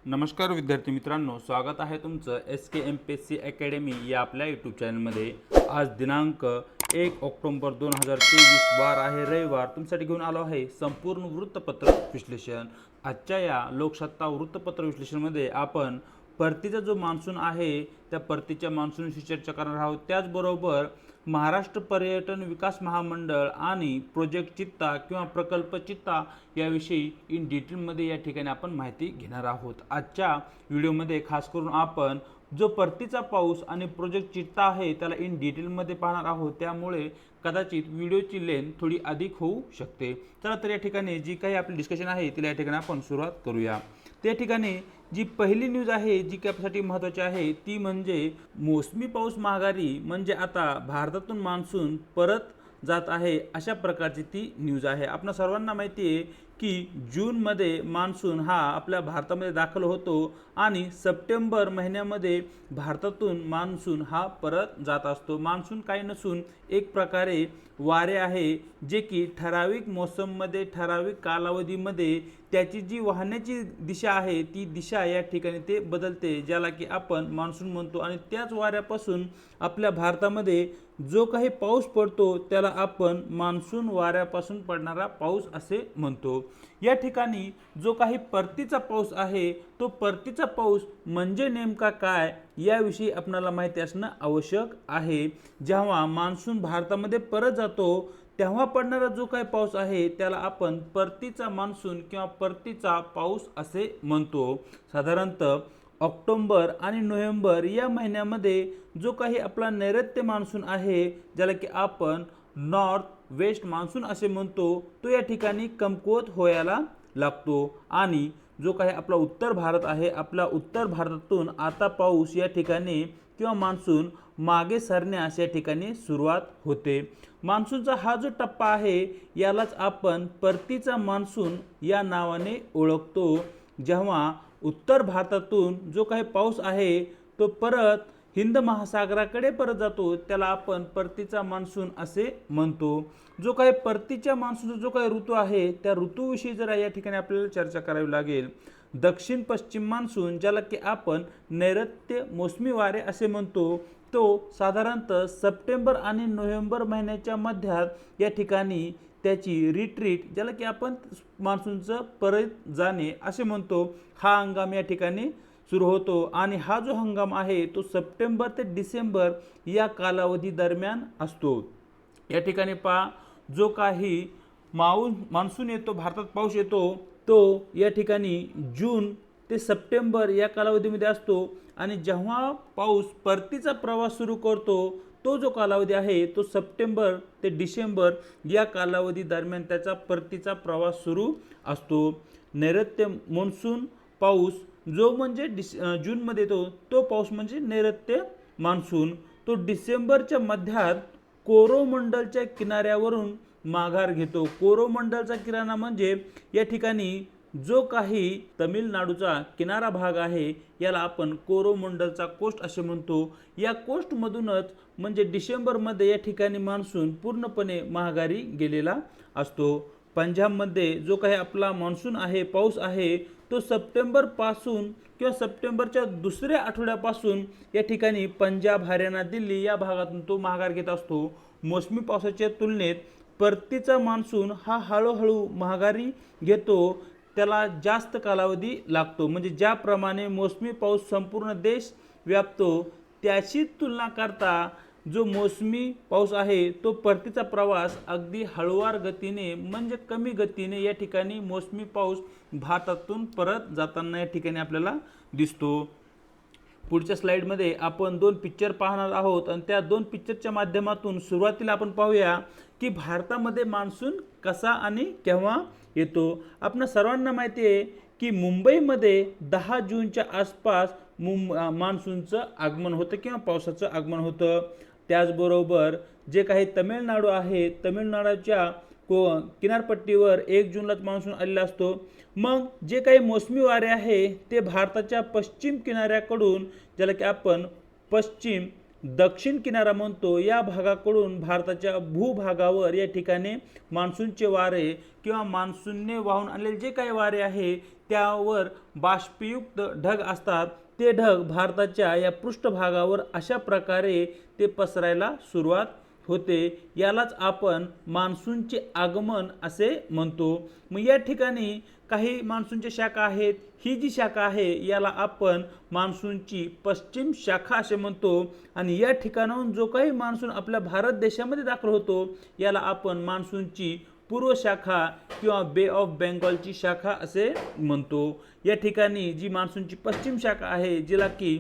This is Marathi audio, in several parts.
नमस्कार विद्यार्थी मित्रांनो, स्वागत आहे तुमचं SK MPSC अकॅडमी या आपल्या यूट्यूब चॅनलमध्ये। आज दिनांक 1 ऑक्टोबर 2023 वार आहे रविवार। तुमच्यासाठी घेऊन आलो आहे संपूर्ण वृत्तपत्र विश्लेषण। आजच्या या लोकसत्ता वृत्तपत्र विश्लेषणामध्ये आपण परतीचा जो मान्सून आहे त्या परतीच्या मान्सूनशी चर्चा करणार आहोत। त्याचबरोबर महाराष्ट्र पर्यटन विकास महामंडळ आणि प्रोजेक्ट चित्ता किंवा प्रकल्प चित्ता याविषयी इन डिटेलमध्ये या ठिकाणी आपण माहिती घेणार आहोत। आजच्या व्हिडिओमध्ये खास करून आपण जो परतीचा पाऊस आणि प्रोजेक्ट चित्ता आहे त्याला इन डिटेलमध्ये पाहणार आहोत, त्यामुळे कदाचित व्हिडिओची लेंथ थोडी अधिक होऊ शकते। चला तर या ठिकाणी जी काही आपली डिस्कशन आहे तिला या ठिकाणी आपण सुरुवात करूया। त्या ठिकाणी जी पहिली न्यूज आहे जी की आपल्यासाठी महत्त्वाची आहे ती म्हणजे मोसमी पाऊस माघारी, म्हणजे आता भारतातून मान्सून परत जात आहे अशा प्रकारची ती न्यूज आहे। आपल्या सर्वांना माहिती आहे की जूनमध्ये मान्सून हा आपल्या भारतामध्ये दाखल होतो आणि सप्टेंबर महिन्यामध्ये भारतातून मान्सून हा परत जात असतो। मान्सून काही नसून एक प्रकारे वारे आहे जे की ठराविक मोसममध्ये ठराविक कालावधीमध्ये त्याची जी वाहण्याची दिशा आहे ती दिशा या ठिकाणी ते बदलते, ज्याला की आपण मान्सून म्हणतो। आणि त्याच वाऱ्यापासून आपल्या भारतामध्ये जो काही पाऊस पडतो त्याला आपण मान्सून वाऱ्यापासून पडणारा पाऊस असे म्हणतो। या ठिकाणी जो काही परतीचा पाऊस आहे तो परतीचा पाऊस म्हणजे नेमका काय याविषयी आपल्याला माहिती असणं आवश्यक आहे। जेव्हा मान्सून भारतामध्ये परत जातो तेव्हा पडणारा जो काही पाऊस आहे त्याला आपण परतीचा मान्सून किंवा परतीचा पाऊस असे म्हणतो। साधारणतः ऑक्टोबर आणि नोव्हेंबर या महिन्यामध्ये जो काही आपला नैऋत्य मान्सून आहे ज्याला की आपण नॉर्थ वेस्ट मान्सून असे म्हणतो तो या ठिकाणी कमकुवत व्हायला लागतो। आणि जो काही आपला उत्तर भारत आहे, आपला उत्तर भारतातून आता पाऊस या ठिकाणी किंवा मान्सून मागे सरण्यास या ठिकाणी सुरुवात होते। मान्सूनचा हा जो टप्पा आहे यालाच आपण परतीचा मान्सून या नावाने ओळखतो। जेव्हा उत्तर भारतातून जो काही पाऊस आहे तो परत हिंद महासागराकडे परत जातो त्याला आपण परतीचा मान्सून असे म्हणतो। जो काही परतीच्या मान्सूनचा जो काही ऋतू आहे त्या ऋतूविषयी जरा या ठिकाणी आपल्याला चर्चा करावी लागेल। दक्षिण पश्चिम मान्सून ज्याला की आपण नैऋत्य मोसमी वारे असे म्हणतो तो साधारणतः सप्टेंबर आणि नोव्हेंबर महिन्याच्या मध्यात या ठिकाणी त्याची रिट्रीट ज्याला की आपण मान्सूनचं परत जाणे असे म्हणतो हा हंगाम या ठिकाणी सुरू होतो। आणि हा जो हंगाम आहे तो सप्टेंबर ते डिसेंबर या कालावधी दरम्यान असतो। या ठिकाणी पहा जो काही मान्सून येतो, भारतात पाऊस येतो तो या ठिकाणी जून ते सप्टेंबर या कालावधीमध्ये असतो। आणि जेव्हा पाऊस परतीचा प्रवास सुरू करतो तो जो कालावधी आहे तो सप्टेंबर ते डिसेंबर या कालावधी दरम्यान त्याचा परतीचा प्रवास सुरू असतो। नैऋत्य मान्सून पाऊस जो म्हणजे जूनमध्ये येतो तो पाऊस म्हणजे नैऋत्य मान्सून, तो डिसेंबरच्या मध्यात कोरोमंडलच्या किनाऱ्यावरून माघार घेतो। कोरोमंडलचा किनारा म्हणजे या ठिकाणी जो काही तमिळनाडूचा किनारा भाग आहे याला आपण कोरोमंडलचा कोस्ट असे म्हणतो। या कोस्टमधूनच म्हणजे डिसेंबरमध्ये या ठिकाणी मान्सून पूर्णपणे माघारी गेलेला असतो। पंजाबमध्ये जो काही आपला मान्सून आहे, पाऊस आहे तो सप्टेंबर पासून किंवा सप्टेंबरच्या दुसऱ्या आठवड्यापासून या ठिकाणी पंजाब, हरियाणा, दिल्ली या भागातून तो माघार घेत असतो। मोसमी पावसाच्या तुलनेत परतीचा मान्सून हा हळूहळू माघारी घेतो, त्याला जास्त कालावधी लागतो। म्हणजे ज्याप्रमाणे मोसमी पाऊस संपूर्ण देश व्यापतो त्याची तुलना करता जो मोसमी पाऊस आहे तो परतीचा प्रवास अगदी हळूवार गतीने म्हणजे कमी गतीने या ठिकाणी मोसमी पाऊस भारतातून परत जाताना या ठिकाणी आपल्याला दिसतो। पुढच्या स्लाइडमध्ये आपण दोन पिक्चर पाहणार आहोत आणि त्या दोन पिक्चरच्या माध्यमातून सुरुवातीला आपण पाहूया की भारतामध्ये मान्सून कसा आणि केव्हा येतो। आपल्या सर्वांना माहिती आहे की मुंबईमध्ये 10 जूनच्या आसपास मान्सूनचं आगमन होतं किंवा पावसाचं आगमन होतं। त्याचबरोबर जे काही तमिळनाडू आहे, तमिळनाडूच्या किनारपट्टीवर 1 जूनलाच मान्सून आलेला असतो। मग जे काही मोसमी वारे आहे ते भारताच्या पश्चिम किनाऱ्याकडून ज्याला की आपण पश्चिम दक्षिण किनारा म्हणतो या भागाकडून भारताच्या भूभागावर या ठिकाणी मान्सूनचे वारे किंवा मान्सूनने वाहून आलेले जे काही वारे आहे त्यावर बाष्पयुक्त ढग असतात, ते ढग भारताच्या या पृष्ठभागावर अशा प्रकारे ते पसरायला सुरुवात होते, यालाच आपण मान्सूनचे आगमन असे म्हणतो। मग या ठिकाणी काही मान्सूनच्या शाखा आहेत, ही जी शाखा आहे याला आपण मान्सूनची पश्चिम शाखा असे म्हणतो, आणि या ठिकाणाहून जो काही मान्सून आपल्या भारत देशामध्ये दाखल होतो याला आपण मान्सूनची पूर्व शाखा किंवा बे ऑफ बेंगॉलची शाखा असे म्हणतो। या ठिकाणी जी मान्सूनची पश्चिम शाखा आहे, जिला की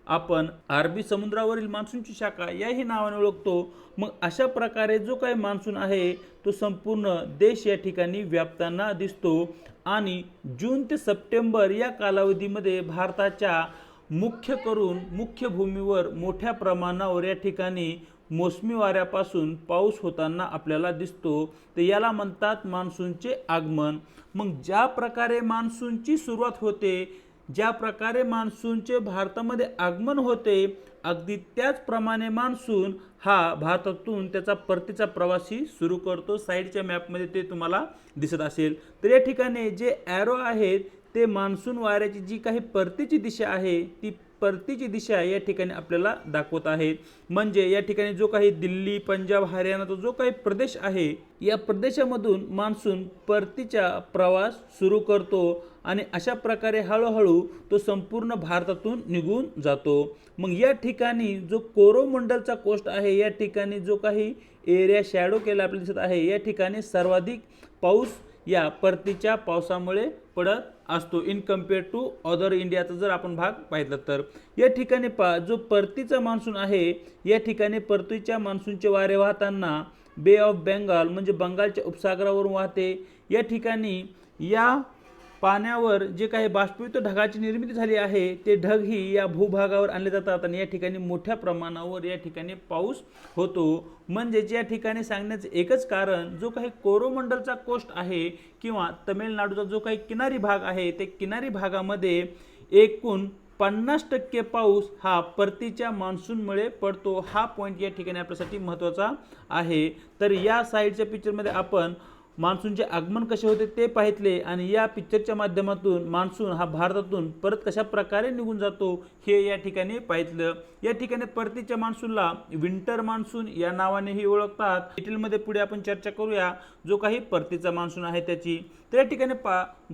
आपण अरबी समुद्रावरील मान्सूनची शाखा याही नावाने ओळखतो, मग अशा प्रकारे जो काही मान्सून आहे तो संपूर्ण देश या ठिकाणी व्यापताना दिसतो, आणि जून ते सप्टेंबर या कालावधीमध्ये भारताच्या मुख्य भूमीवर मोठ्या प्रमाणावर या ठिकाणी मोसमी वाऱ्यापासून पाऊस होताना आपल्याला दिसतो, तर याला म्हणतात मान्सूनचे आगमन। मग ज्या प्रकारे मान्सूनची सुरुवात होते, ज्या प्रकारे मान्सूनचे भारतामध्ये आगमन होते, अगदी त्याचप्रमाणे मान्सून हा भारतातून त्याचा परतीचा प्रवासी सुरू करतो। साईडच्या मॅपमध्ये ते तुम्हाला दिसत असेल, तर या ठिकाणी जे ॲरो आहेत ते मान्सून वाऱ्याची जी काही परतीची दिशा आहे ती परतीची दिशा या ठिकाणी आपल्याला दाखवत आहेत। म्हणजे या ठिकाणी जो काही दिल्ली, पंजाब, हरियाणाचा जो काही प्रदेश आहे, या प्रदेशामधून मान्सून परतीचा प्रवास सुरू करतो, आणि अशा प्रकारे हळूहळू तो संपूर्ण भारतातून निघून जातो। मग या ठिकाणी जो कोरोमंडलचा कोस्ट आहे, या ठिकाणी जो काही एरिया शॅडो केला आपल्याला दिसत आहे, या ठिकाणी सर्वाधिक पाऊस या परतीच्या पावसामुळे पडत असतो इन कम्पेअर टू अदर इंडियाचा जर आपण भाग पाहिला तर। या ठिकाणी जो परतीचा मान्सून आहे, या ठिकाणी परतीच्या मान्सूनचे वारे वाहताना बे ऑफ बेंगॉल म्हणजे बंगालच्या उपसागरावरून वाहते। या ठिकाणी या पाण्यावर जे काही बाष्पयुक्त ढगाची निर्मिती झाली आहे, ते ढग ही या भूभागावर आणले जातात, आणि या ठिकाणी मोठ्या प्रमाणावर या ठिकाणी पाऊस होतो। म्हणजेच या ठिकाणी सांगण्याचं एकच कारण, जो काही कोरोमंडलचा कोस्ट आहे किंवा तमिळनाडूचा जो काही किनारी भाग आहे, ते किनारी भागामध्ये एकूण 50% पाऊस हा परतीच्या मान्सूनमुळे पडतो। हा पॉईंट या ठिकाणी आपल्यासाठी महत्त्वाचा आहे। तर या साईडच्या पिक्चरमध्ये आपण मान्सूनचे आगमन कसे होते ते पाहितले, आणि या पिक्चरच्या माध्यमातून मान्सून हा भारतातून परत कशा प्रकारे निघून जातो हे या ठिकाणी पाहितलं। या ठिकाणी परतीच्या मान्सूनला विंटर मान्सून या नावानेही ओळखतात। डिटेलमध्ये पुढे आपण चर्चा करूया जो काही परतीचा मान्सून आहे त्याची। तर या ठिकाणी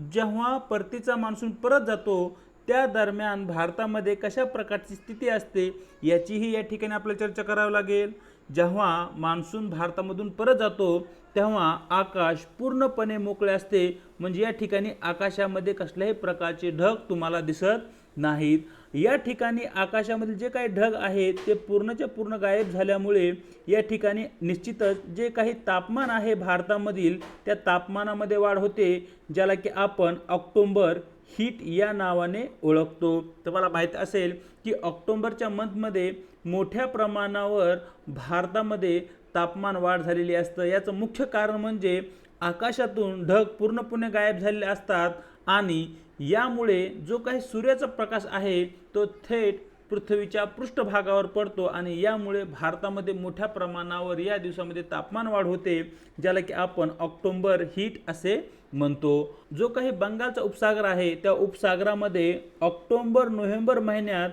जेव्हा परतीचा मान्सून परत जातो त्या दरम्यान भारतामध्ये कशा प्रकारची स्थिती असते याचीही या ठिकाणी आपल्याला चर्चा करावी लागेल। जेव्हा मान्सून भारतामधून परत जातो तेव्हा आकाश पूर्णपणे मोकळे असते, म्हणजे या ठिकाणी आकाशामध्ये कसल्याही प्रकारचे ढग तुम्हाला दिसत नाहीत। या ठिकाणी आकाशामध्ये जे काही ढग आहेत ते पूर्णच्या पूर्ण गायब झाल्यामुळे या ठिकाणी निश्चितच जे काही तापमान आहे भारतामधील त्या तापमानामध्ये वाढ होते, ज्याला की आपण ऑक्टोबर हीट या नावाने ओळखतो। तुम्हाला माहित असेल की ऑक्टोबरच्या मंथमध्ये मोठ्या प्रमाणावर भारतामध्ये तापमान वाढ झालेली असते। याचं मुख्य कारण म्हणजे आकाशातून ढग पूर्णपणे गायब झालेले असतात, आणि यामुळे जो काही सूर्याचा प्रकाश आहे तो थेट पृथ्वीच्या पृष्ठभागावर पडतो, आणि यामुळे भारतामध्ये मोठ्या प्रमाणावर या दिवसामध्ये तापमान वाढ होते, ज्याला की आपण ऑक्टोबर हीट असे म्हणतो। जो काही बंगालचा उपसागर आहे त्या उपसागरामध्ये ऑक्टोबर नोव्हेंबर महिन्यात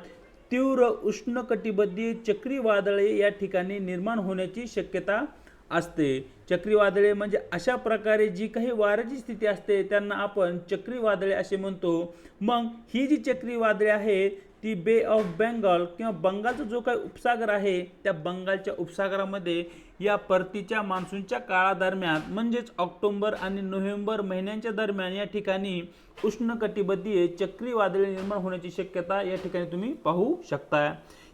तीव्र उष्णकटिबंधीय चक्रीवादळे या ठिकाणी निर्माण होण्याची शक्यता असते। चक्रीवादळे म्हणजे अशा प्रकारे जी काही वाऱ्याची स्थिती असते त्यांना आपण चक्रीवादळे असे म्हणतो। मग ही जी चक्रीवादळे आहे ती बे ऑफ बेंगॉल किंवा बंगालचा जो काही उपसागर आहे त्या बंगालच्या उपसागरामध्ये या परतीच्या मान्सूनच्या काळादरम्यान म्हणजेच ऑक्टोबर आणि नोव्हेंबर महिन्यांच्या दरम्यान या ठिकाणी उष्णकटिबंधीय चक्रीवादळे निर्माण होण्याची शक्यता या ठिकाणी तुम्ही पाहू शकता।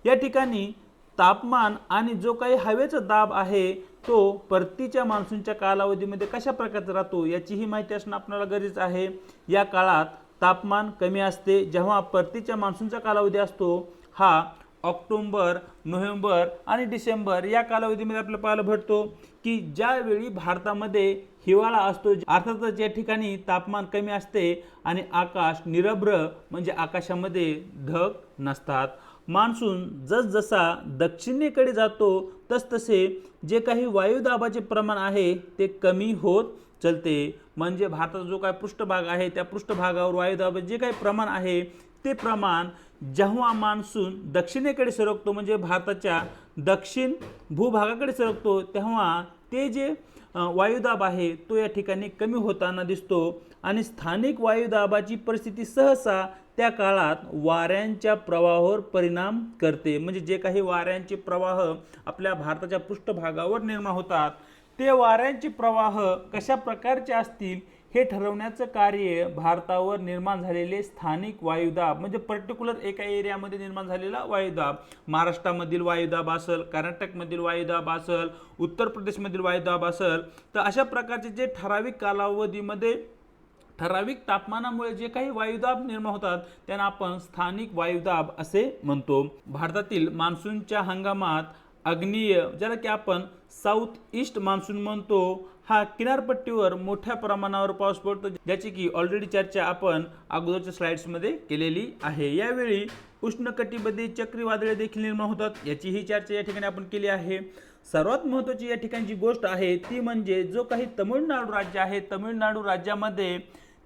या ठिकाणी तापमान आणि जो काही हवेचा दाब आहे तो परतीच्या मान्सूनच्या कालावधीमध्ये कशा प्रकारचा राहतो याचीही माहिती असणं आपल्याला गरजेचं आहे। या काळात तापमान कमी असते। जेव्हा परतीच्या मान्सूनचा कालावधी असतो हा ऑक्टोबर, नोव्हेंबर आणि डिसेंबर या कालावधीमध्ये आपल्याला पाहायला भेटतो की ज्यावेळी भारतामध्ये हिवाळा असतो, अर्थातच या ठिकाणी तापमान कमी असते आणि आकाश निरभ्र म्हणजे आकाशामध्ये ढग नसतात। मान्सून जसजसा दक्षिणेकडे जातो तसतसे जे काही वायुदाबाचे प्रमाण आहे ते कमी होत चलते. म्हणजे भारताचा जो काही पृष्ठभाग आहे त्या पृष्ठभागावर वायुदाबाचे जे काही प्रमाण आहे ते प्रमाण जेव्हा मान्सून दक्षिणेकडे सरकतो म्हणजे भारताच्या दक्षिण भूभागाकडे सरकतो तेव्हा ते जे वायुदाब आहे तो या ठिकाणी कमी होताना दिसतो आणि स्थानिक वायुदाबाची परिस्थिती सहसा त्या काळात वाऱ्यांच्या प्रवाहावर परिणाम करते. म्हणजे जे काही वाऱ्यांचे प्रवाह आपल्या भारताच्या पृष्ठभागावर निर्माण होतात ते वाऱ्यांचे प्रवाह कशा प्रकारचे असतील हे ठरवण्याचं कार्य भारतावर निर्माण झालेले स्थानिक वायुदाब म्हणजे पर्टिक्युलर एका एरियामध्ये निर्माण झालेला वायुदाब, महाराष्ट्रामधील वायुदाब असेल, कर्नाटकमधील वायुदाब असेल, उत्तर प्रदेशमधील वायुदाब असेल, तर अशा प्रकारचे जे ठराविक कालावधीमध्ये ठराविक तापमानामुळे जे काही वायुदाब निर्माण होतात त्यांना आपण स्थानिक वायुदाब असे म्हणतो. भारतातील मान्सूनच्या हंगामात आग्नेय ज्याला की आपण साऊथ ईस्ट मान्सून म्हणतो हा किनारपट्टीवर मोठ्या प्रमाणावर पाऊस पडतो, ज्याची की ऑलरेडी चर्चा आपण अगोदरच्या स्लाइड्समध्ये केलेली आहे. यावेळी उष्णकटिबंधीय चक्रीवादळे देखील निर्माण होतात, याची ही चर्चा या ठिकाणी आपण केली आहे. सर्वात महत्त्वाची या ठिकाणची गोष्ट आहे ती म्हणजे जो काही तमिळनाडू राज्य आहे, तमिळनाडू राज्यामध्ये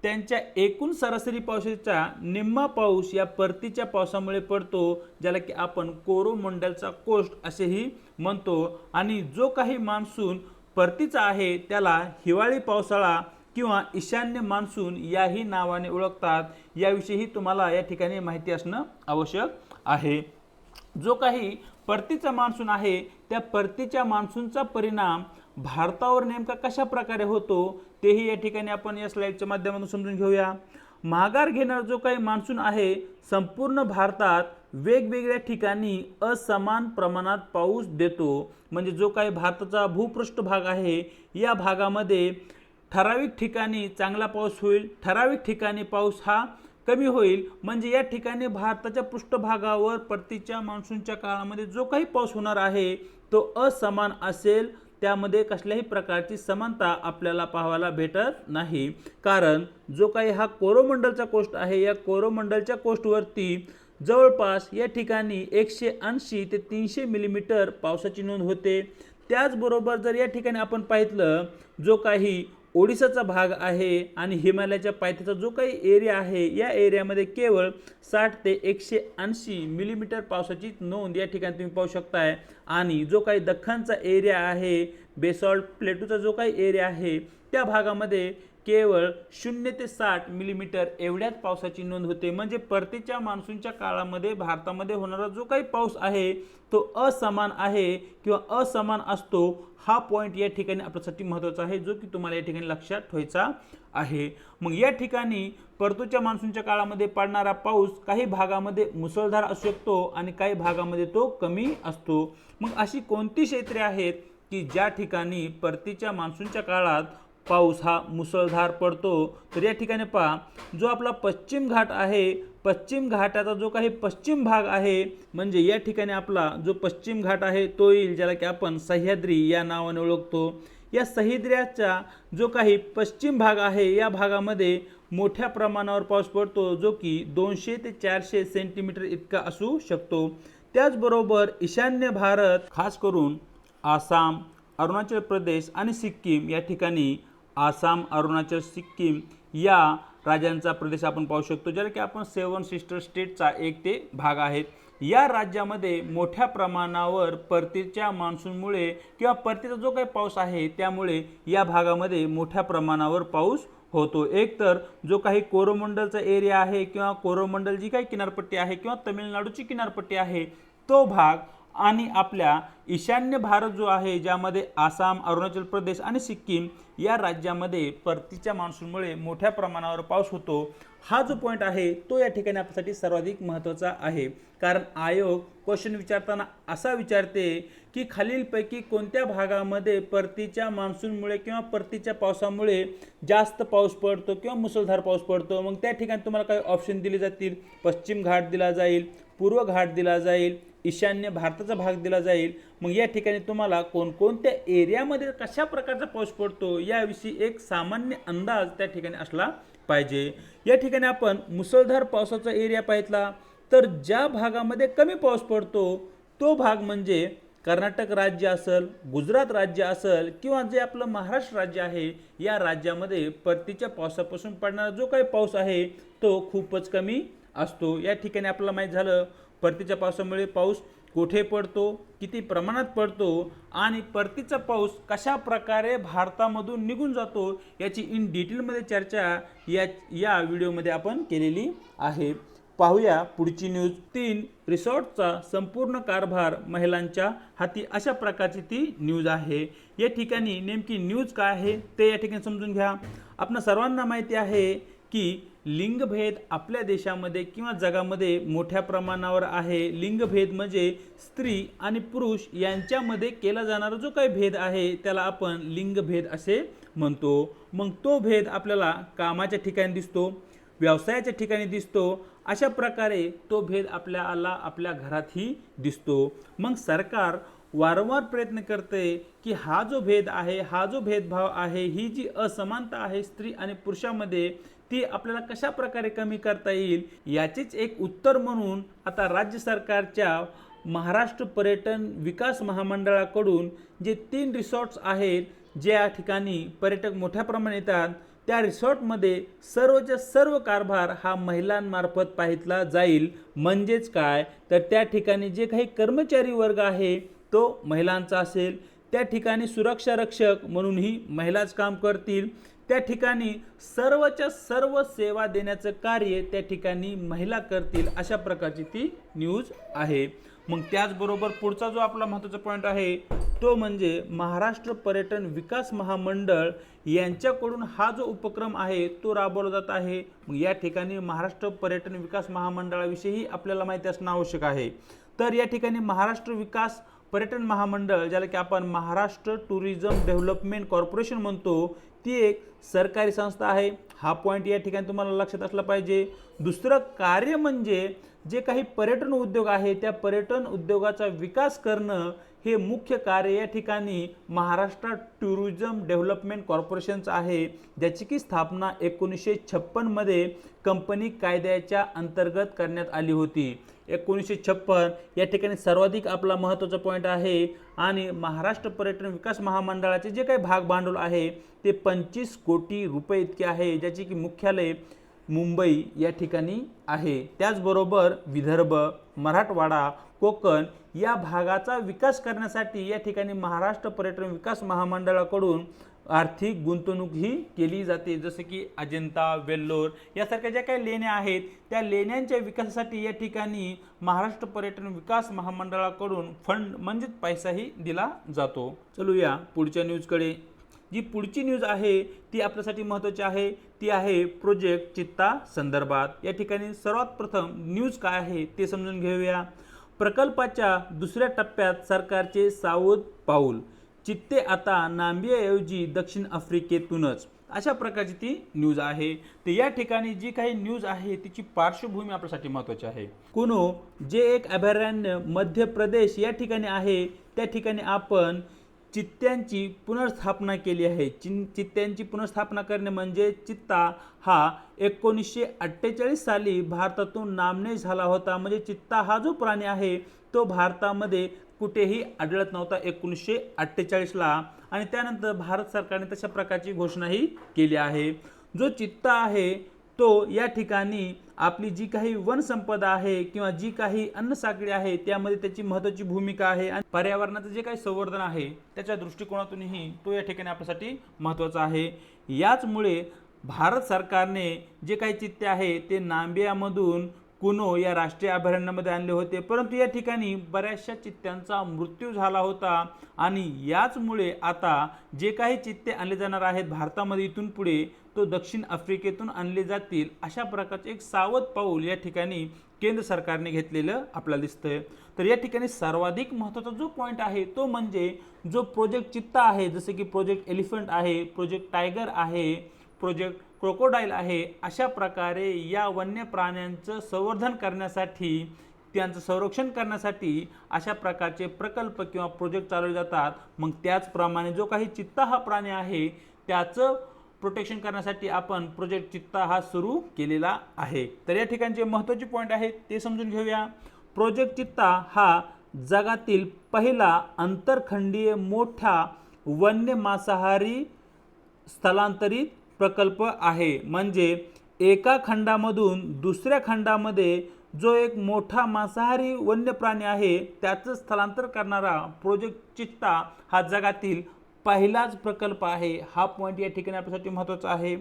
त्यांच्या एकूण सरासरी पावसाचा निम्मा पाऊस या परतीच्या पावसामुळे पडतो, ज्याला की आपण कोरोमंडलचा कोस्ट असेही म्हणतो. आणि जो काही मान्सून परतीचा आहे त्याला हिवाळी पावसाळा किंवा ईशान्य मान्सून याही नावाने ओळखतात. याविषयी तुम्हाला या ठिकाणी माहिती असणं आवश्यक आहे. जो काही परतीचा मान्सून आहे त्या परतीच्या मान्सूनचा परिणाम भारतावर नेमका कशा प्रकारे होतो तेही या ठिकाणी आपण या स्लाइडच्या माध्यमातून समजून घेऊया. माघार घेणारा जो काही मान्सून आहे संपूर्ण भारतात वेगवेगळ्या ठिकाणी असमान प्रमाणात पाऊस देतो. म्हणजे जो काही भारताचा भूपृष्ठभाग आहे या भागामध्ये ठराविक ठिकाणी चांगला पाऊस होईल, ठराविक ठिकाणी पाऊस हा कमी होईल. म्हणजे या ठिकाणी भारताच्या पृष्ठभागावर परतीच्या मान्सूनच्या काळामध्ये जो काही पाऊस होणार आहे तो असमान असेल, त्यामध्ये कसल्याही प्रकारची समानता आपल्याला पाहायला भेटत नाही. कारण जो काही हा कोरोमंडलचा कोस्ट आहे या कोरोमंडलच्या कोस्टवरती जवळपास या ठिकाणी 180 ते 300 मिलीमीटर पावसाची नोंद होते. त्याचबरोबर जर या ठिकाणी आपण पाहितलं जो काही ओडिसाचा भाग आहे आणि हिमालयाच्या पायथ्याचा जो काही एरिया आहे या एरियामध्ये केवळ 60 ते 180 मिलीमीटर पावसाची नोंद या ठिकाणी तुम्ही पाहू शकताय. आणि जो काही दख्खनचा एरिया आहे, बेसॉल्ट प्लेटूचा जो काही एरिया आहे त्या भागामध्ये केवळ 0 ते 60 मिलीमीटर एवढ्याच पावसाची नोंद होते. म्हणजे परतीच्या मान्सूनच्या काळामध्ये भारतामध्ये होणारा जो काही पाऊस आहे तो असमान आहे किंवा असमान असतो. हा पॉईंट या ठिकाणी आपल्यासाठी महत्त्वाचा आहे जो की तुम्हाला या ठिकाणी लक्षात ठेवायचा आहे. मग या ठिकाणी परतीच्या मान्सूनच्या काळामध्ये पडणारा पाऊस काही भागामध्ये मुसळधार असू शकतो आणि काही भागामध्ये तो कमी असतो. मग अशी कोणती क्षेत्रे आहेत की ज्या ठिकाणी परतीच्या मान्सूनच्या काळात पाऊस हा मुसळधार पडतो? तर या ठिकाणी पहा जो आपला पश्चिम घाट आहे, पश्चिम घाटाचा जो काही पश्चिम भाग आहे म्हणजे या ठिकाणी आपला जो पश्चिम घाट आहे तो येईल, ज्याला की आपण सह्याद्री या नावाने ओळखतो. या सह्याद्रीचा जो काही पश्चिम भाग आहे या भागामध्ये मोठ्या प्रमाणावर पाऊस पडतो जो की 200 ते 400 सेंटीमीटर इतका असू शकतो. त्याचबरोबर ईशान्य भारत खास करून आसाम, अरुणाचल प्रदेश आणि सिक्कीम या ठिकाणी आसाम, अरुणाचल, सिक्कीम या राज्यांचा प्रदेश आपण पाहू शकतो, ज्याला की आपण 7 सिस्टर स्टेटचा एक ते भाग आहेत. या राज्यामध्ये मोठ्या प्रमाणावर परतीच्या मान्सूनमुळे किंवा परतीचा जो काही पाऊस आहे त्यामुळे या भागामध्ये मोठ्या प्रमाणावर पाऊस होतो. एक तर जो काही कोरोमंडलचा एरिया आहे किंवा कोरोमंडल जी काही किनारपट्टी आहे किंवा तमिळनाडूची किनारपट्टी आहे तो भाग आणि आपल्या ईशान्य भारत जो आहे ज्यामध्ये आसाम, अरुणाचल प्रदेश आणि सिक्कीम या राज्यामध्ये परतीच्या मान्सूनमुळे मोठ्या प्रमाणावर पाऊस होतो. हा जो पॉईंट आहे तो या ठिकाणी आपल्यासाठी सर्वाधिक महत्त्वाचा आहे. कारण आयोग क्वेश्चन विचारताना असा विचारते की खालीलपैकी कोणत्या भागामध्ये परतीच्या मान्सूनमुळे किंवा परतीच्या पावसामुळे जास्त पाऊस पडतो किंवा मुसळधार पाऊस पडतो. मग त्या ठिकाणी तुम्हाला काही ऑप्शन दिले जातील. पश्चिम घाट दिला जाईल, पूर्व घाट दिला जाईल, ईशान्य भारताचा भाग दिला जाईल. मग या ठिकाणी तुम्हाला कोणकोणत्या एरियामध्ये कशा प्रकारचा पाऊस पडतो याविषयी एक सामान्य अंदाज त्या ठिकाणी असला पाहिजे. या ठिकाणी आपण मुसळधार पावसाचा एरिया पाहितला तर ज्या भागामध्ये कमी पाऊस पडतो तो भाग म्हणजे कर्नाटक राज्य असेल, गुजरात राज्य असेल किंवा जे आपलं महाराष्ट्र राज्य आहे, या राज्यामध्ये परतीच्या पावसापासून पडणारा जो काही पाऊस आहे तो खूपच कमी असतो. या ठिकाणी आपल्याला माहीत झालं परतीच्या पावसामुळे पाऊस कुठे पडतो, किती प्रमाणात पडतो आणि परतीचा पाऊस कशा प्रकारे भारतामधून निघून जातो याची इन डिटेलमध्ये चर्चा या व्हिडिओमध्ये आपण केलेली आहे. पाहूया पुढची न्यूज. 3 रिसॉर्टचा संपूर्ण कारभार महिलांच्या हाती, अशा प्रकारची ती न्यूज आहे. या ठिकाणी नेमकी न्यूज काय आहे ते या ठिकाणी समजून घ्या. आपणा सर्वांना माहिती आहे की लिंगभेद आपल्या देशामध्ये किंवा जगामध्ये मोठ्या प्रमाणावर आहे. लिंगभेद म्हणजे स्त्री आणि पुरुष यांच्यामध्ये केला जाणारा जो काही भेद आहे त्याला आपण लिंगभेद असे म्हणतो. मग तो भेद आपल्याला कामाच्या ठिकाणी दिसतो, व्यवसायाच्या ठिकाणी दिसतो. अशा प्रकारे तो भेद आपल्या घरातही दिसतो. मग सरकार वारंवार प्रयत्न करते की हा जो भेद आहे, हा जो भेदभाव आहे, ही जी असमानता आहे स्त्री आणि पुरुषामध्ये, ती आपल्याला कशा प्रकारे कमी करता येईल याचेच एक उत्तर म्हणून आता राज्य सरकारच्या महाराष्ट्र पर्यटन विकास महामंडळाकडून जे 3 रिसॉर्ट्स आहेत ज्या ठिकाणी पर्यटक मोठ्या प्रमाणात येतात, त्या रिसॉर्टमध्ये सर्वच्या सर्व कारभार हा महिलांमार्फत पाहितला जाईल. म्हणजेच काय तर त्या ठिकाणी जे काही कर्मचारी वर्ग आहे तो महिलांचा असेल, त्या ठिकाणी सुरक्षा रक्षक म्हणूनही महिलाच काम करतील, त्या ठिकाणी सर्वच्या सर्व सेवा देण्याचं कार्य त्या ठिकाणी महिला करतील. अशा प्रकारची ती न्यूज आहे. मग त्याचबरोबर पुढचा जो आपला महत्त्वाचा पॉईंट आहे तो म्हणजे महाराष्ट्र पर्यटन विकास महामंडळ यांच्याकडून हा जो उपक्रम आहे तो राबवला जात आहे. मग या ठिकाणी महाराष्ट्र पर्यटन विकास महामंडळाविषयी आपल्याला माहिती असणं आवश्यक आहे. तर या ठिकाणी महाराष्ट्र विकास पर्यटन महामंडळ, ज्याला की आपण महाराष्ट्र टुरिझम डेव्हलपमेंट कॉर्पोरेशन म्हणतो, ती एक सरकारी संस्था आहे. हा पॉईंट या ठिकाणी तुम्हाला लक्षात असला पाहिजे. दुसरं कार्य म्हणजे जे काही पर्यटन उद्योग आहे त्या पर्यटन उद्योगाचा विकास करणं हे मुख्य कार्य या ठिकाणी महाराष्ट्र टुरिझम डेव्हलपमेंट कॉर्पोरेशनचं आहे, ज्याची की स्थापना 1956 मध्ये कंपनी कायद्याच्या अंतर्गत करण्यात आली होती. 1956 या ठिकाणी सर्वाधिक आपला महत्त्वाचा पॉईंट आहे. आणि महाराष्ट्र पर्यटन विकास महामंडळाचे जे काही भाग भांडवल आहे ते 25 कोटी रुपये इतके आहे, ज्याची की मुख्यालय मुंबई या ठिकाणी आहे. त्याचबरोबर विदर्भ, मराठवाडा, कोकण या भागाचा विकास करण्यासाठी या ठिकाणी महाराष्ट्र पर्यटन विकास महामंडळाकडून आर्थिक गुंतवणूकही केली जाते. जसं की अजिंठा, वेल्लोर यासारख्या ज्या काही लेण्या आहेत त्या लेण्यांच्या विकासासाठी या ठिकाणी महाराष्ट्र पर्यटन विकास महामंडळाकडून फंड म्हणजेच पैसाही दिला जातो. चलूया पुढच्या न्यूजकडे. जी पुढची न्यूज आहे ती आपल्यासाठी महत्त्वाची आहे. ती आहे प्रोजेक्ट चित्ता संदर्भात. या ठिकाणी सर्वात प्रथम न्यूज काय आहे ते समजून घेऊया. प्रकल्पाच्या दुसऱ्या टप्प्यात सरकारचे सावध पाऊल, चित्ते आता नाम्बियाऐवजी दक्षिण आफ्रिकेतूनच, अशा प्रकारची ती न्यूज आहे. तर या ठिकाणी जी काही न्यूज आहे तिची पार्श्वभूमी आपल्यासाठी महत्त्वाची आहे. कुनो जे एक अभयारण्य मध्य प्रदेश या ठिकाणी आहे, त्या ठिकाणी आपण चित्त्यांची पुनर्स्थापना केली आहे. चित्त्यांची पुनर्स्थापना करणे म्हणजे चित्ता हा 1948 साली भारतातून नामशेष झाला होता. म्हणजे चित्ता हा जो प्राणी आहे तो भारतामध्ये कुठेही आढळत नव्हता 1948 ला. आणि त्यानंतर भारत सरकारने तशा प्रकारची घोषणाही केली आहे. जो चित्ता आहे तो या ठिकाणी आपली जी काही वनसंपदा आहे किंवा जी काही अन्नसाखळी आहे त्यामध्ये त्याची महत्त्वाची भूमिका आहे. आणि पर्यावरणाचं जे काही संवर्धन आहे त्याच्या दृष्टिकोनातूनही तो या ठिकाणी आपल्यासाठी महत्त्वाचा आहे. याचमुळे भारत सरकारने जे काही चित्ते आहे ते नाम्बियामधून कुनो या राष्ट्रीय अभयारण्यामध्ये आणले होते. परंतु या ठिकाणी बऱ्याचशा चित्त्यांचा मृत्यू झाला होता. आणि याचमुळे आता जे काही चित्ते आणले जाणार आहेत भारतामध्ये इथून पुढे तो दक्षिण आफ्रिकेतून आणले जातील. अशा प्रकारचे एक सावध पाऊल या ठिकाणी केंद्र सरकारने घेतलेलं आपल्याला दिसतंय. तर या ठिकाणी सर्वाधिक महत्त्वाचा जो पॉईंट आहे तो म्हणजे जो प्रोजेक्ट चित्ता आहे, जसे की प्रोजेक्ट एलिफंट आहे, प्रोजेक्ट टायगर आहे, प्रोजेक्ट क्रोकोडाईल आहे, अशा प्रकारे या वन्य प्राण्यांचं संवर्धन करण्यासाठी, त्यांचं संरक्षण करण्यासाठी अशा प्रकारचे प्रकल्प किंवा प्रोजेक्ट चालवले जातात. मग त्याचप्रमाणे जो काही चित्ता हा प्राणी आहे त्याचं प्रोटेक्शन करण्यासाठी आपण प्रोजेक्ट चित्ता हा सुरू केलेला आहे. तर या ठिकाणचे महत्त्वाचे पॉईंट आहेत ते समजून घेऊया. प्रोजेक्ट चित्ता हा जगातील पहिला आंतरखंडीय मोठा वन्य मांसाहारी स्थलांतरित प्रकल्प आहे। म्हणजे एका खंडामधून दुसऱ्या खंडामध्ये जो एक मोठा मांसाहारी वन्य प्राणी आहे त्याचं स्थलांतर करणारा प्रोजेक्ट चित्ता हा जगातील पहिलाच प्रकल्प आहे। हा पॉईंट या ठिकाणी आपल्यासाठी महत्त्वाचा आहे।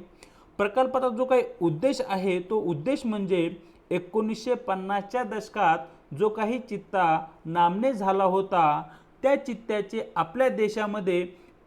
प्रकल्पाचा जो काही उद्देश आहे तो उद्देश म्हणजे 1950च्या दशकात जो काही चित्ता नामने झाला होता त्या चित्त्याचे आपल्या देशामध्ये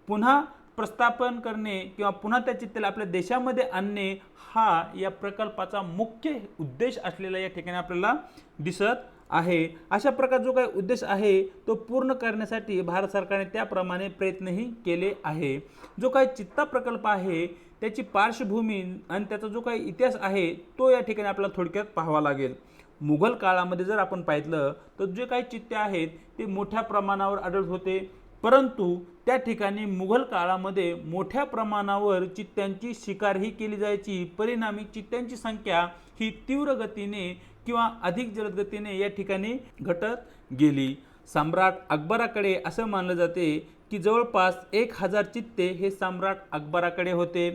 पुन्हा प्रस्थापन करणे किंवा पुन्हा त्या चित्तेला आपल्या देशामध्ये आणणे हा या प्रकल्पाचा मुख्य उद्देश असलेला या ठिकाणी आपल्याला दिसत आहे। अशा प्रकार जो काही उद्देश आहे तो पूर्ण करण्यासाठी भारत सरकारने त्याप्रमाणे प्रयत्नही केले आहे। जो काही चित्ता प्रकल्प आहे त्याची पार्श्वभूमी आणि त्याचा जो काही इतिहास आहे तो या ठिकाणी आपल्याला थोडक्यात पाहावा लागेल। मुघल काळामध्ये जर आपण पाहिलं तर जे काही चित्ते आहेत ते मोठ्या प्रमाणावर आढळत होते, परंतु त्या ठिकाणी मुघल काळामध्ये मोठ्या प्रमाणावर चित्त्यांची शिकारही केली जायची। परिणामी चित्त्यांची संख्या ही तीव्र गतीने किंवा अधिक जलद गतीने या ठिकाणी घटत गेली। सम्राट अकबराकडे असं मानलं जाते की जवळपास 1000 चित्ते हे सम्राट अकबराकडे होते।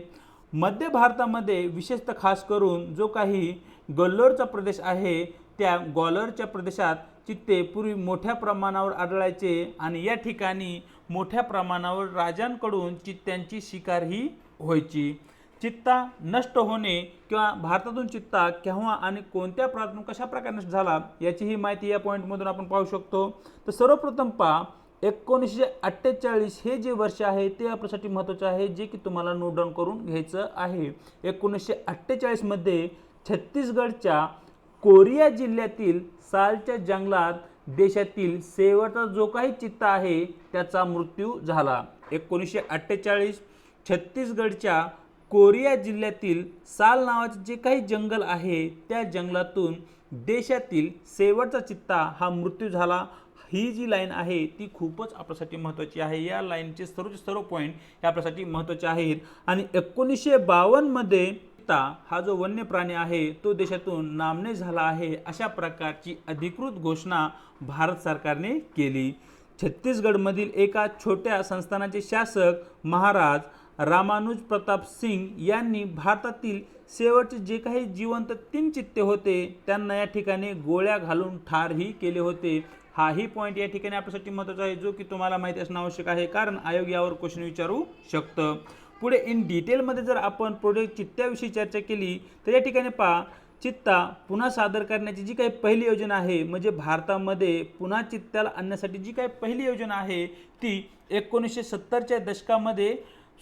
मध्य भारतामध्ये विशेषतः खास करून जो काही गल्लोरचा प्रदेश आहे त्या ग्वाल्हेरच्या प्रदेशात चित्ते पूर्वी मोठ्या प्रमाणावर आढळायचे आणि या ठिकाणी मोठ्या प्रमाणावर राजांकडून चित्त्यांची शिकार ही व्हायची। चित्ता नष्ट होणे किंवा भारतातून चित्ता केव्हा आणि कोणत्या प्रांतातून कशा प्रकारे नष्ट झाला याची ही माहिती या पॉईंटमधून आपण पाहू शकतो। तर सर्वप्रथम पहा 1948 हे जे वर्ष आहे ते आपल्यासाठी महत्त्वाचे आहे, जे की तुम्हाला नोट डाऊन करून घ्यायचं आहे। 1948 मध्ये छत्तीसगडच्या कोरिया जिल्ह्यातील सालच्या जंगलात देशातील शेवटचा जो काही चित्ता आहे त्याचा मृत्यू झाला। 1948 छत्तीसगडच्या कोरिया जिल्ह्यातील साल नावाचे जे काही जंगल आहे त्या जंगलातून देशातील शेवटचा चित्ता हा मृत्यू झाला। ही जी लाईन आहे ती खूपच आपल्यासाठी महत्त्वाची आहे। या लाईनचे सर्व पॉईंट हे आपल्यासाठी महत्त्वाचे आहेत। आणि 1952 मध्ये चित्ता हा जो वन्य प्राणी आहे तो देशातून नामने झाला आहे अशा प्रकारची अधिकृत घोषणा भारत सरकारने केली। छत्तीसगडमधील एका छोट्या संस्थानाचे शासक महाराज रामानुज प्रताप सिंग यांनी भारतातील शेवटचे जे काही जिवंत 3 चित्ते होते त्यांना या ठिकाणी गोळ्या घालून ठारही केले होते। हाही पॉईंट या ठिकाणी आपल्यासाठी महत्त्वाचा आहे जो की तुम्हाला माहिती असणं आवश्यक आहे, कारण आयोग यावर क्वेश्चन विचारू शकतं। पुढे इन डिटेलमध्ये जर आपण प्रोजेक्ट चित्त्याविषयी चर्चा केली तर या ठिकाणी पहा, चित्ता पुन्हा सादर करण्याची जी काही पहिली योजना आहे म्हणजे भारतामध्ये पुन्हा चित्त्याला आणण्यासाठी जी काही पहिली योजना आहे ती 1970च्या दशकामध्ये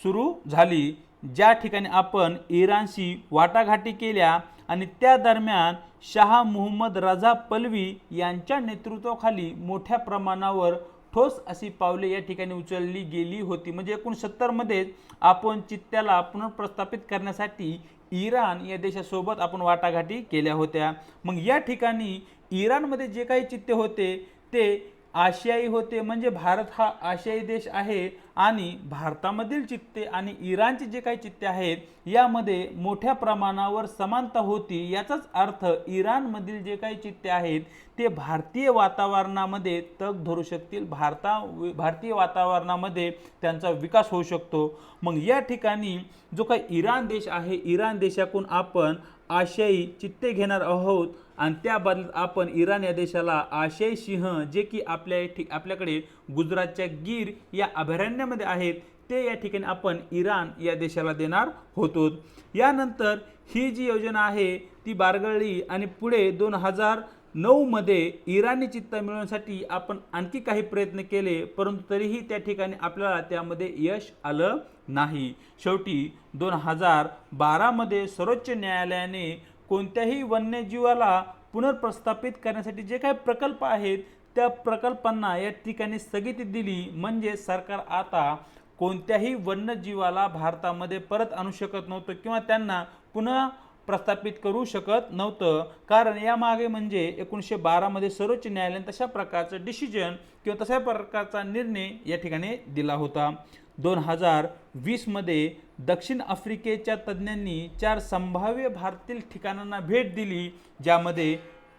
सुरू झाली, ज्या ठिकाणी आपण इराणशी वाटाघाटी केल्या आणि त्या दरम्यान शाह मोहम्मद रजा पल्लवी यांच्या नेतृत्वाखाली मोठ्या प्रमाणावर ठोस अशी पावले या ठिकाणी उचलली गेली होती। म्हणजे 1970 मध्ये आपण चित्त्याला पुनर्प्रस्थापित करण्यासाठी इराण या देशासोबत आपण वाटाघाटी केल्या होत्या। मग या ठिकाणी इराणमध्ये जे काही चित्ते होते ते आशियाई होते, म्हणजे भारत हा आशियाई देश आहे आणि भारतामधील चित्ते आणि इराणचे जे काही चित्ते आहेत यामध्ये मोठ्या प्रमाणावर समानता होती। याचाच अर्थ इराणमधील जे काही चित्ते आहेत ते भारतीय वातावरणामध्ये तग धरू शकतील, भारतीय वातावरणामध्ये त्यांचा विकास होऊ शकतो। मग या ठिकाणी जो काही इराण देश आहे, इराण देशाकडून आपण आशियाई चित्ते घेणार आहोत आणि त्या बदल्यात आपण इराण या देशाला आशियाई सिंह जे की आपल्याकडे गुजरातच्या गीर या अभयारण्यामध्ये आहेत ते या ठिकाणी आपण इराण या देशाला देणार होतो। यानंतर ही जी योजना आहे ती बारगळली आणि पुढे 2009 मध्ये इराणी चित्ता मिळवण्यासाठी आपण आणखी काही प्रयत्न केले, परंतु तरीही त्या ठिकाणी आपल्याला त्यामध्ये यश आलं नाही। शेवटी 2012 मध्ये सर्वोच्च न्यायालयाने कोणत्याही वन्यजीवाला पुनर्प्रस्थापित करण्यासाठी जे काही प्रकल्प आहेत त्या प्रकल्पांना या ठिकाणी स्थगिती दिली, म्हणजे सरकार आता कोणत्याही वन्यजीवाला भारतामध्ये परत आणू शकत नव्हतं किंवा त्यांना पुन्हा प्रस्थापित करू शकत नव्हतं। कारण यामागे म्हणजे 1912 मध्ये सर्वोच्च न्यायालयाने तशा प्रकारचं डिसिजन किंवा तशा प्रकारचा निर्णय या ठिकाणी दिला होता। 2020 मध्ये दक्षिण आफ्रिकेच्या तज्ज्ञांनी 4 संभाव्य भारतातील ठिकाणांना भेट दिली, ज्यामध्ये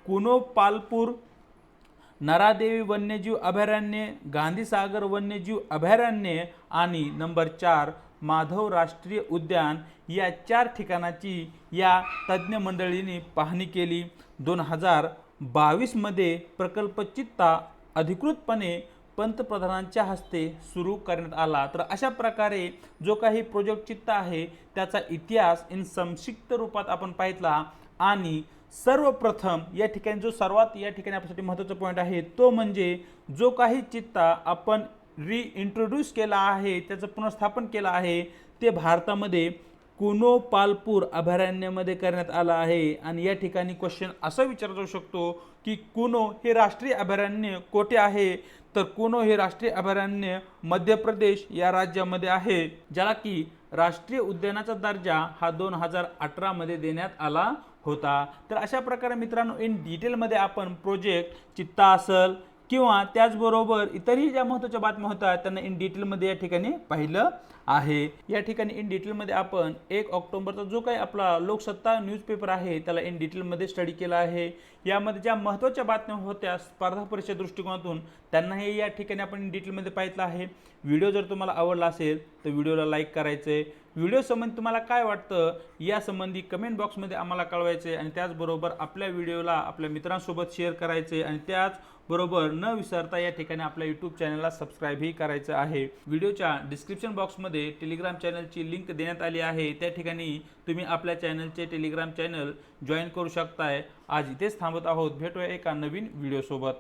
कुनो पालपूर, नरादेवी वन्यजीव अभयारण्य, गांधीसागर वन्यजीव अभयारण्य आणि नंबर 4 माधव राष्ट्रीय उद्यान या 4 ठिकाणाची या तज्ज्ञ मंडळींनी पाहणी केली. 2022 मध्ये प्रकल्प चित्ता अधिकृतपणे पंतप्रधानांच्या हस्ते सुरू करण्यात आला. तर अशा प्रकारे जो काही प्रोजेक्ट चित्ता आहे त्याचा इतिहास इन संक्षिप्त रूपात आपण पाहितला. आणि सर्वप्रथम या ठिकाणी जो सर्वात या ठिकाणी आपल्यासाठी महत्त्वाचा पॉईंट आहे तो म्हणजे जो काही चित्ता आपण रिइंट्रोड्यूस केला आहे, त्याचं पुनर्स्थापन केलं आहे, ते भारतामध्ये कुनो पालपूर अभयारण्यामध्ये करण्यात आला आहे. आणि या ठिकाणी क्वेश्चन असं विचारला जाऊ शकतो की कुनो हे राष्ट्रीय अभयारण्य कोठे आहे, तर कुनो हे राष्ट्रीय अभयारण्य मध्य प्रदेश या राज्यामध्ये आहे, ज्याला की राष्ट्रीय उद्यानाचा दर्जा हा 2018 मध्ये देण्यात आला होता. तर अशा प्रकारे मित्रांनो इन डिटेलमध्ये आपण प्रोजेक्ट चित्ता असेल किंवा त्याचबरोबर इतरही ज्या महत्त्वाच्या बातम्या होतात त्यांना इन डिटेलमध्ये या ठिकाणी पाहिलं आहे. या ठिकाणी इन डिटेलमध्ये आपण 1 ऑक्टोबरचा जो काही आपला लोकसत्ता न्यूजपेपर आहे त्याला इन डिटेलमध्ये स्टडी केला आहे. यामध्ये ज्या महत्त्वाच्या बातम्या होत्या स्पर्धा परीक्षा दृष्टिकोनातून त्यांनाही या ठिकाणी आपण इन डिटेलमध्ये पाहिलं आहे. व्हिडिओ जर तुम्हाला आवडला असेल तर व्हिडिओला लाईक करायचे. व्हिडिओ संबंधी तुम्हाला काय वाटतं यासंबंधी कमेंट बॉक्समध्ये आम्हाला कळवायचे आणि त्याचबरोबर आपल्या व्हिडिओला आपल्या मित्रांसोबत शेअर करायचे आणि त्याचबरोबर न विसरता या ठिकाणी आपल्या यूट्यूब चॅनलला सबस्क्राईबही करायचं आहे. व्हिडिओच्या डिस्क्रिप्शन बॉक्समध्ये टेलिग्राम चॅनलची लिंक देण्यात आली आहे, त्या ठिकाणी तुम्ही आपल्या चॅनलचे टेलिग्राम चॅनल जॉईन करू शकताय. आज इथेच थांबत आहोत. भेटूया एका नवीन व्हिडिओसोबत.